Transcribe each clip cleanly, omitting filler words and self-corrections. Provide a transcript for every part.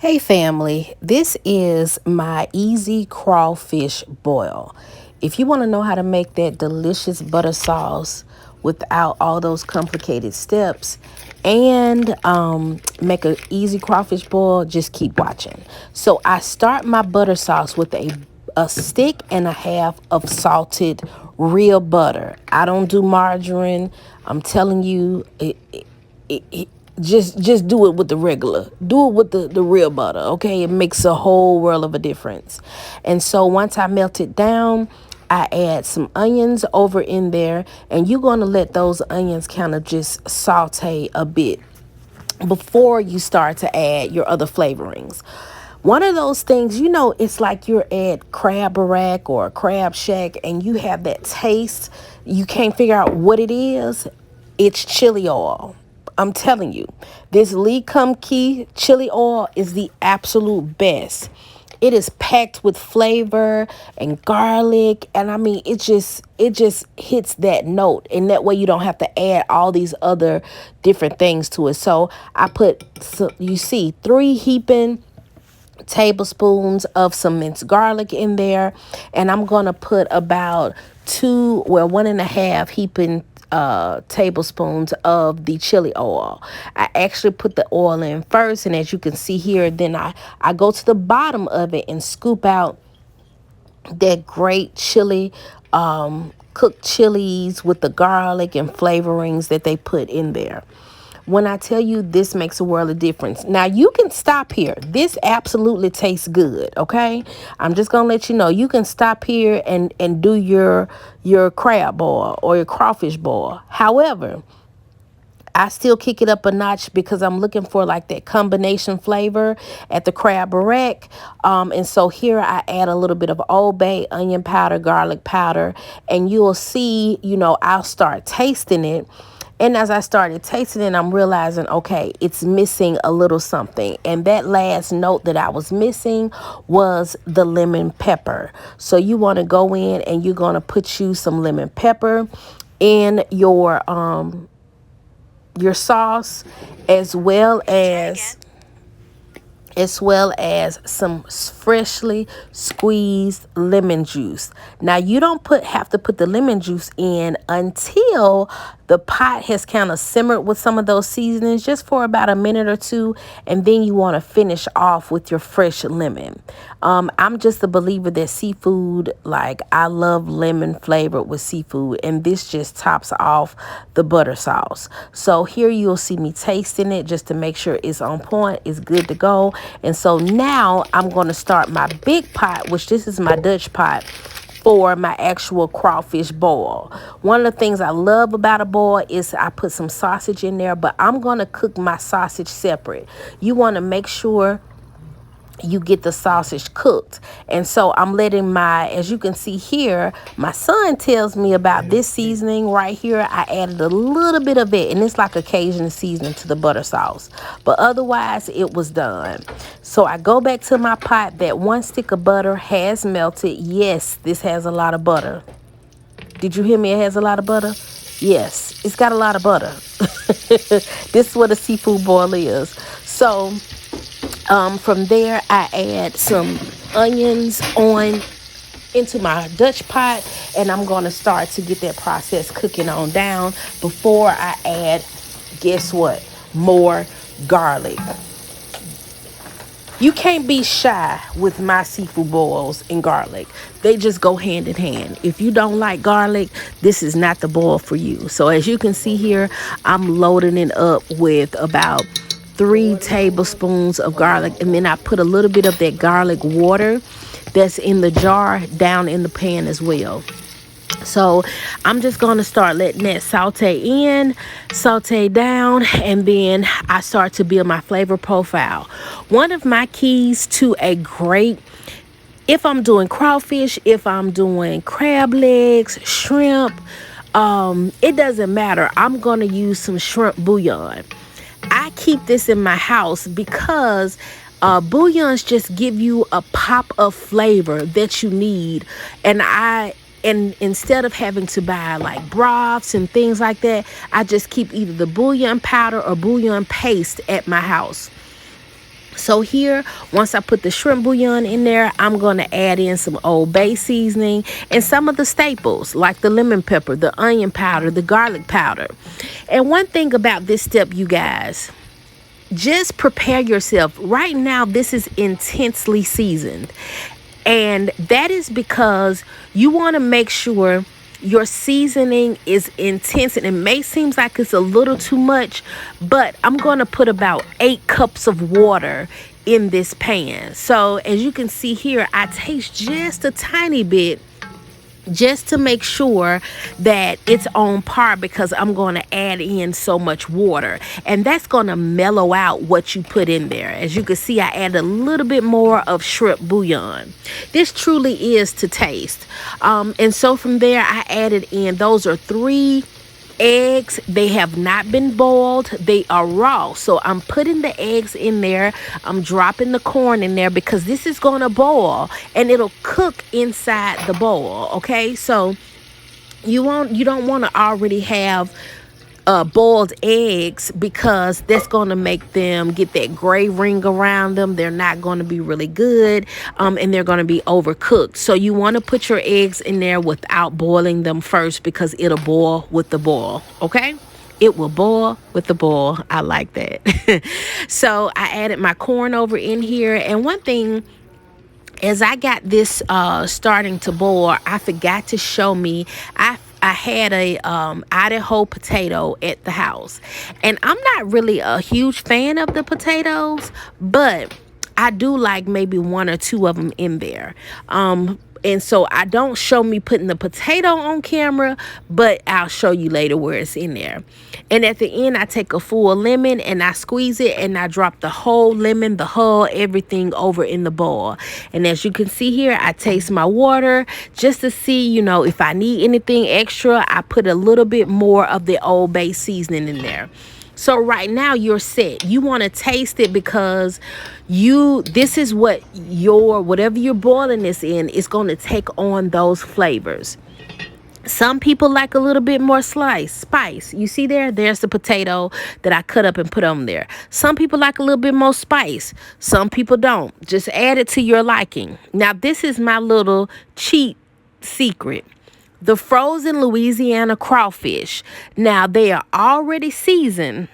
Hey family, this is my easy crawfish boil. If you want to know how to make that delicious butter sauce without all those complicated steps and make an easy crawfish boil, just keep watching. So I start my butter sauce with a stick and a half of salted real butter. I don't do margarine. I'm telling you, it just do it with the regular, do it with the real butter. Okay, it makes a whole world of a difference. And so once I melt it down, I add some onions over in there, and you're going to let those onions kind of just saute a bit before you start to add your other flavorings. One of those things, it's like you're at Crab Barack or Crab Shack and you have that taste. You can't figure out what it is. It's chili oil. I'm telling you, this Lee Kum Kee chili oil is the absolute best. It is packed with flavor and garlic, and I mean, it just hits that note, and that way you don't have to add all these other different things to it. So I put, so you see, 3 heaping tablespoons of some minced garlic in there, and I'm gonna put about 1.5 heaping tablespoons of the chili oil. I actually put the oil in first, and as you can see here, then I go to the bottom of it and scoop out that great chili, cooked chilies with the garlic and flavorings that they put in there. When I tell you, this makes a world of difference. Now you can stop here. This absolutely tastes good. Okay, I'm just gonna let you know you can stop here and do your crab boil or your crawfish boil. However, I still kick it up a notch because I'm looking for like that combination flavor at the Crab Barack. And so here I add a little bit of Old Bay, onion powder, garlic powder, and you'll see, I'll start tasting it. And as I started tasting it, I'm realizing, okay, it's missing a little something. And that last note that I was missing was the lemon pepper. So you want to go in and you're going to put you some lemon pepper in your sauce, as well as some freshly squeezed lemon juice. Now you don't have to put the lemon juice in until the pot has kind of simmered with some of those seasonings, just for about a minute or two, and then you want to finish off with your fresh lemon. I'm just a believer that seafood, like I love lemon flavored with seafood, and this just tops off the butter sauce. So here you'll see me tasting it just to make sure it's on point, it's good to go. And so now I'm going to start my big pot, which this is my Dutch pot, for my actual crawfish boil. One of the things I love about a boil is I put some sausage in there, but I'm going to cook my sausage separate. You want to make sure you get the sausage cooked. And so I'm letting as you can see here, my son tells me about this seasoning right here. I added a little bit of it, and it's like a Cajun seasoning to the butter sauce, but otherwise it was done. So I go back to my pot. That 1 stick of butter has melted. Yes, this has a lot of butter. Did you hear me? It has a lot of butter. Yes, it's got a lot of butter. This is what a seafood boil is. So from there, I add some onions into my Dutch pot, and I'm going to start to get that process cooking on down before I add, guess what, more garlic. You can't be shy with my seafood boils and garlic. They just go hand in hand. If you don't like garlic, this is not the boil for you. So as you can see here, I'm loading it up with about 3 tablespoons of garlic, and then I put a little bit of that garlic water that's in the jar down in the pan as well. So I'm just going to start letting that saute down, and then I start to build my flavor profile. One of my keys to a great, if I'm doing crawfish, if I'm doing crab legs, shrimp, it doesn't matter. I'm going to use some shrimp bouillon. I keep this in my house because bouillons just give you a pop of flavor that you need. And instead of having to buy like broths and things like that, I just keep either the bouillon powder or bouillon paste at my house. So here, once I put the shrimp bouillon in there, I'm going to add in some Old Bay seasoning and some of the staples like the lemon pepper, the onion powder, the garlic powder. And one thing about this step, you guys, just prepare yourself. Right now, this is intensely seasoned. And that is because you want to make sure your seasoning is intense. And it may seem like it's a little too much, but I'm going to put about 8 cups of water in this pan. So as you can see here, I taste just a tiny bit just to make sure that it's on par, because I'm going to add in so much water, and that's going to mellow out what you put in there. As you can see, I add a little bit more of shrimp bouillon. This truly is to taste. And so from there, I added in, those are 3 eggs. They have not been boiled, they are raw. So I'm putting the eggs in there, I'm dropping the corn in there, because this is going to boil and it'll cook inside the bowl. Okay, so you don't want to already have boiled eggs, because that's going to make them get that gray ring around them. They're not going to be really good, and they're going to be overcooked. So you want to put your eggs in there without boiling them first, because it'll boil with the boil. Okay, it will boil with the boil. I like that. So I added my corn over in here, and one thing, as I got this starting to boil, I forgot to show me, I had a Idaho potato at the house, and I'm not really a huge fan of the potatoes, but I do like maybe 1 or 2 of them in there. And so I don't show me putting the potato on camera, but I'll show you later where it's in there. And at the end, I take a full lemon and I squeeze it, and I drop the whole lemon, the hull, everything over in the bowl. And as you can see here, I taste my water just to see, if I need anything extra. I put a little bit more of the Old Bay seasoning in there. So right now you're set. You want to taste it, because this is what whatever you're boiling this in is going to take on those flavors. Some people like a little bit more spice. You see there's the potato that I cut up and put on there. Some people like a little bit more spice. Some people don't. Just add it to your liking. Now, this is my little cheat secret. The frozen Louisiana crawfish. Now, they are already seasoned,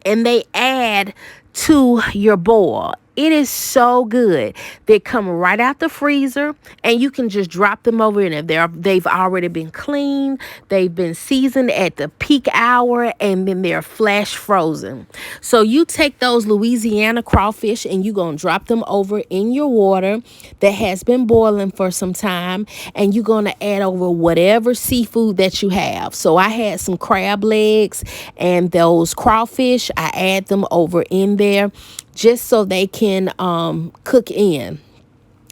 and they add to your boil. It is so good. They come right out the freezer, and you can just drop them over in there. They've already been cleaned. They've been seasoned at the peak hour, and then they're flash frozen. So you take those Louisiana crawfish, and you're going to drop them over in your water that has been boiling for some time, and you're going to add over whatever seafood that you have. So I had some crab legs and those crawfish. I add them over in there just so they can cook in.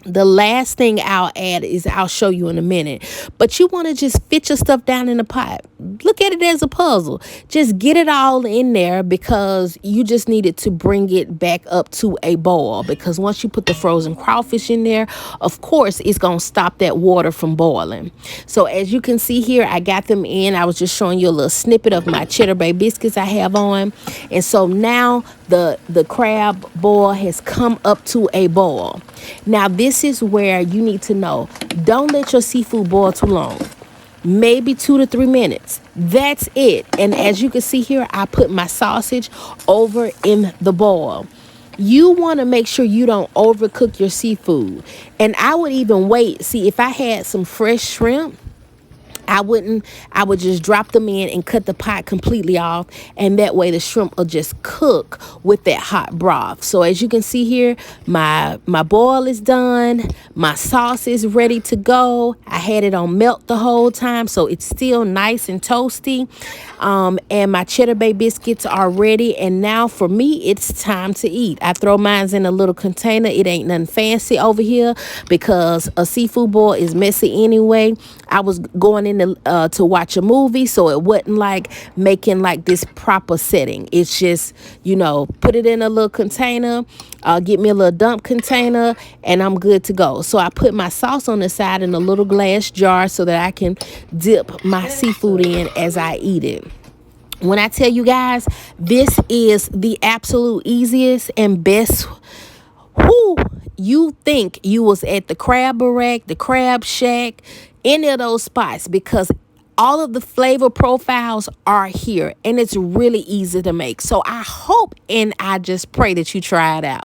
The last thing I'll add is, I'll show you in a minute, but you want to just fit your stuff down in the pot. Look at it as a puzzle. Just get it all in there, because you just needed to bring it back up to a boil, because once you put the frozen crawfish in there, of course, it's going to stop that water from boiling. So as you can see here, I got them in. I was just showing you a little snippet of my cheddar bay biscuits I have on. And so now the crab boil has come up to a boil. Now, this is where you need to know, don't let your seafood boil too long. Maybe 2 to 3 minutes. That's it. And as you can see here, I put my sausage over in the boil. You want to make sure you don't overcook your seafood. And I would even wait. See, if I had some fresh shrimp, I would just drop them in and cut the pot completely off, and that way the shrimp will just cook with that hot broth. So as you can see here, my boil is done, my sauce is ready to go. I had it on melt the whole time, so it's still nice and toasty. And my cheddar bay biscuits are ready, and now for me it's time to eat. I throw mine in a little container. It ain't nothing fancy over here, because a seafood boil is messy anyway. I was going in to watch a movie, so it wasn't like making like this proper setting. It's just, put it in a little container, get me a little dump container, and I'm good to go. So I put my sauce on the side in a little glass jar so that I can dip my seafood in as I eat it. When I tell you guys, this is the absolute easiest and best. Who you think you was at the Crab Barack, the Crab Shack, any of those spots, because all of the flavor profiles are here and it's really easy to make. So I hope and I just pray that you try it out.